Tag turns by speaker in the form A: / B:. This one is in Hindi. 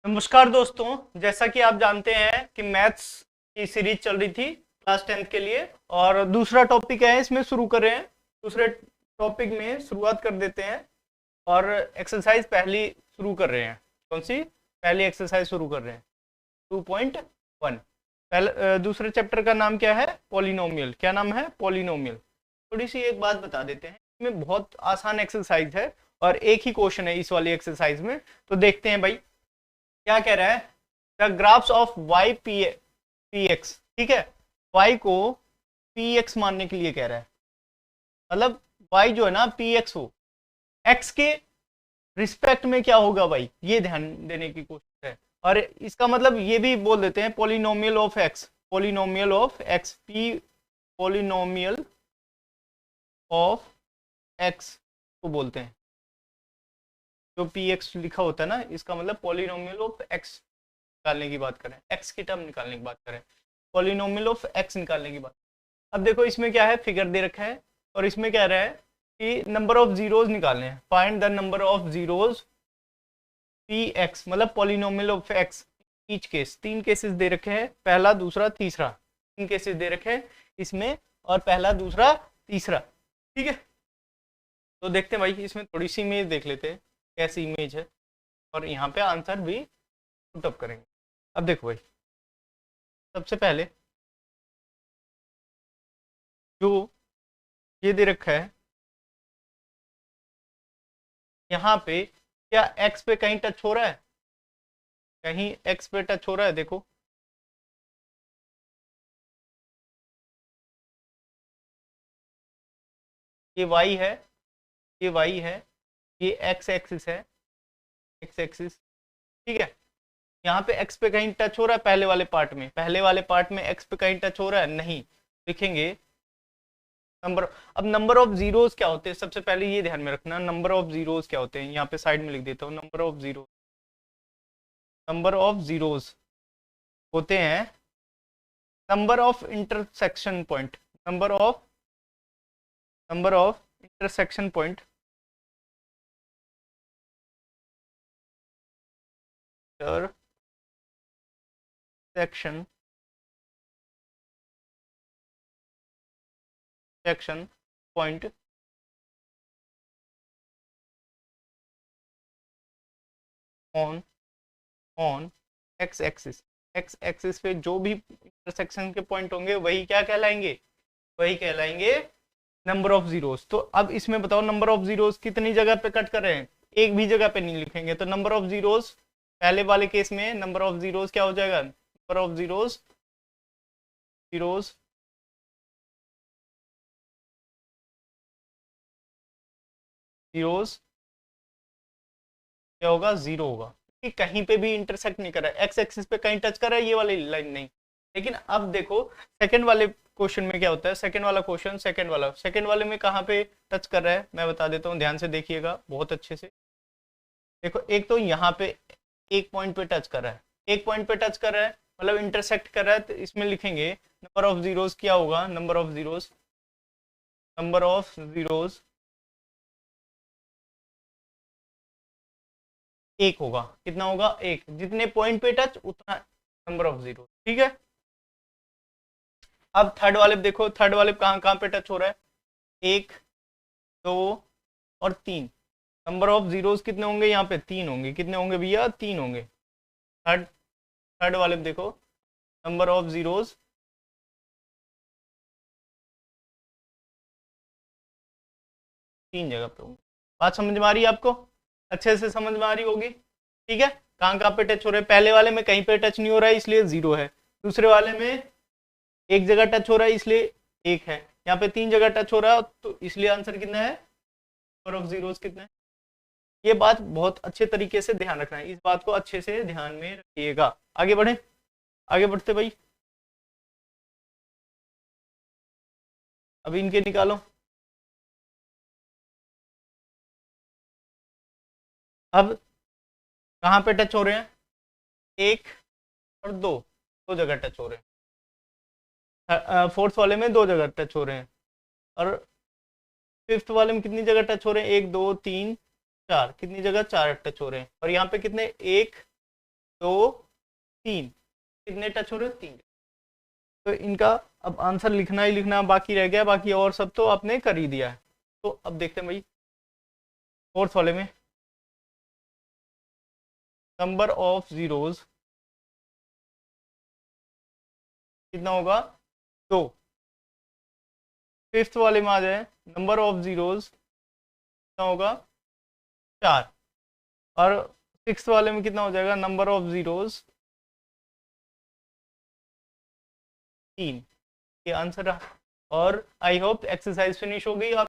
A: नमस्कार दोस्तों, जैसा कि आप जानते हैं कि मैथ्स की सीरीज चल रही थी क्लास 10th के लिए और दूसरा टॉपिक है, इसमें शुरू कर रहे हैं। दूसरे टॉपिक में शुरुआत कर देते हैं और एक्सरसाइज पहली शुरू कर रहे हैं। कौन सी पहली एक्सरसाइज शुरू कर रहे हैं? 2.1। दूसरे चैप्टर का नाम क्या है? पॉलिनोमियल। क्या नाम है? पॉलिनोमियल। थोड़ी सी एक बात बता देते हैं, इसमें बहुत आसान एक्सरसाइज है और एक ही क्वेश्चन है इस वाली एक्सरसाइज में। तो देखते हैं भाई क्या कह रहा है। The graphs of y p x, ठीक है, वाई को पी एक्स मानने के लिए कह रहा है। मतलब वाई जो है ना पी एक्स हो, एक्स के रिस्पेक्ट में क्या होगा भाई, ये ध्यान देने की कोशिश है। और इसका मतलब ये भी बोल देते हैं polynomial of x, polynomial of x, P polynomial of x को बोलते हैं। जो पी एक्स लिखा होता है ना, इसका मतलब पोलिनोमियल ऑफ एक्स निकालने की बात करें, एक्स की टर्म निकालने की बात करें, पॉलिनोमियल ऑफ एक्स निकालने की बात। अब देखो इसमें क्या है, फिगर दे रखा है और इसमें कह रहा है कि नंबर ऑफ जीरोज निकालने हैं। Find the number of zeros p x, मतलब polynomial of x. Each case, तीन केसेस दे रखे हैं, पहला दूसरा तीसरा, तीन केसेस दे रखे हैं इसमें, और पहला दूसरा तीसरा, ठीक है। तो देखते हैं भाई, इसमें थोड़ी सी इमेज देख लेते हैं कैसी इमेज है, और यहाँ पे आंसर भी पुटअप करेंगे। अब देखो भाई, सबसे पहले जो ये दे रखा है, यहाँ पे क्या एक्स पे कहीं टच हो रहा है? कहीं एक्स पे टच हो रहा है? देखो ये वाई है, ये वाई है, ये एक्स एक्सिस है, एक्स एक्सिस, ठीक है। यहाँ पे एक्स पे कहीं टच हो रहा है? पहले वाले पार्ट में, पहले वाले पार्ट में एक्स पे कहीं टच हो रहा है? नहीं। लिखेंगे नंबर। अब नंबर ऑफ जीरोस क्या होते हैं, सबसे पहले ये ध्यान में रखना, नंबर ऑफ जीरोस क्या होते हैं। यहाँ पे साइड में लिख देता हूँ, number of zero, number of zeros होते हैं number of intersection point, number of intersection point, intersection section point on on x axis. X axis पे जो भी इंटरसेक्शन के पॉइंट होंगे वही क्या कहलाएंगे? वही कहलाएंगे नंबर ऑफ जीरोस। तो अब इसमें बताओ नंबर ऑफ जीरोस कितनी जगह पे कट कर रहे हैं? एक भी जगह पे नहीं लिखेंगे, तो नंबर ऑफ जीरोस पहले वाले केस में नंबर ऑफ जीरोस क्या हो जाएगा? Number of zeros, zeros zeros क्या होगा? जीरो होगा, क्योंकि कहीं पे भी इंटरसेक्ट नहीं कर रहा है। एक्स एक्सिस पे कहीं टच कर रहा है, ये वाली लाइन नहीं। लेकिन अब देखो सेकंड वाले क्वेश्चन में क्या होता है। सेकंड वाला क्वेश्चन, सेकंड वाले में कहाँ पे टच कर रहा है मैं बता देता हूँ, ध्यान से देखिएगा बहुत अच्छे से। देखो एक तो यहाँ पे एक पॉइंट पे टच कर रहा है, एक पॉइंट पे टच कर रहा है मतलब इंटरसेक्ट कर रहा है, तो इसमें लिखेंगे नंबर ऑफ जीरोस क्या होगा? Number of zeros, number of zeros एक होगा। कितना होगा? एक। जितने पॉइंट पे टच उतना नंबर ऑफ जीरो, ठीक है। अब थर्ड वाले देखो, थर्ड वाले कहाँ कहाँ पे टच हो रहा है? एक, दो और तीन। नंबर ऑफ जीरोस कितने होंगे यहाँ पे? तीन होंगे। कितने होंगे भैया? तीन होंगे। थर्ड थर्ड वाले में देखो नंबर ऑफ जीरोस तीन जगह पे होंगे। बात समझ में आ रही है आपको? अच्छे से समझ में आ रही होगी, ठीक है। कहाँ कहाँ पे टच हो रहे हैं? पहले वाले में कहीं पे टच नहीं हो रहा है इसलिए जीरो है, दूसरे वाले में एक जगह टच हो रहा है इसलिए एक है, यहाँ पे तीन जगह टच हो रहा है तो इसलिए आंसर कितना है? नंबर ऑफ जीरोस कितना है? ये बात बहुत अच्छे तरीके से ध्यान रखना है, इस बात को अच्छे से ध्यान में रखिएगा। आगे बढ़े, आगे बढ़ते भाई। अब इनके निकालो। अब कहाँ पे टच हो रहे हैं? एक और दो, दो जगह टच हो रहे हैं। फोर्थ वाले में दो जगह टच हो रहे हैं, और फिफ्थ वाले में कितनी जगह टच हो रहे हैं? एक, दो, तीन, चार। कितनी जगह? चार टच हो रहे हैं। और यहाँ पे कितने? एक, 2 3, कितने टच हो रहे? 3। तो इनका अब आंसर लिखना ही लिखना बाकी रह गया, बाकी और सब तो आपने कर ही दिया है। तो अब देखते हैं भाई फोर्थ वाले में, नंबर ऑफ जीरोज कितना होगा? 2। फिफ्थ वाले में आ जाए, नंबर ऑफ जीरोज कितना होगा? 4। और सिक्स वाले में कितना हो जाएगा? Number of zeros 3। ये आंसर रहा। और आई होप एक्सरसाइज फिनिश हो गई आप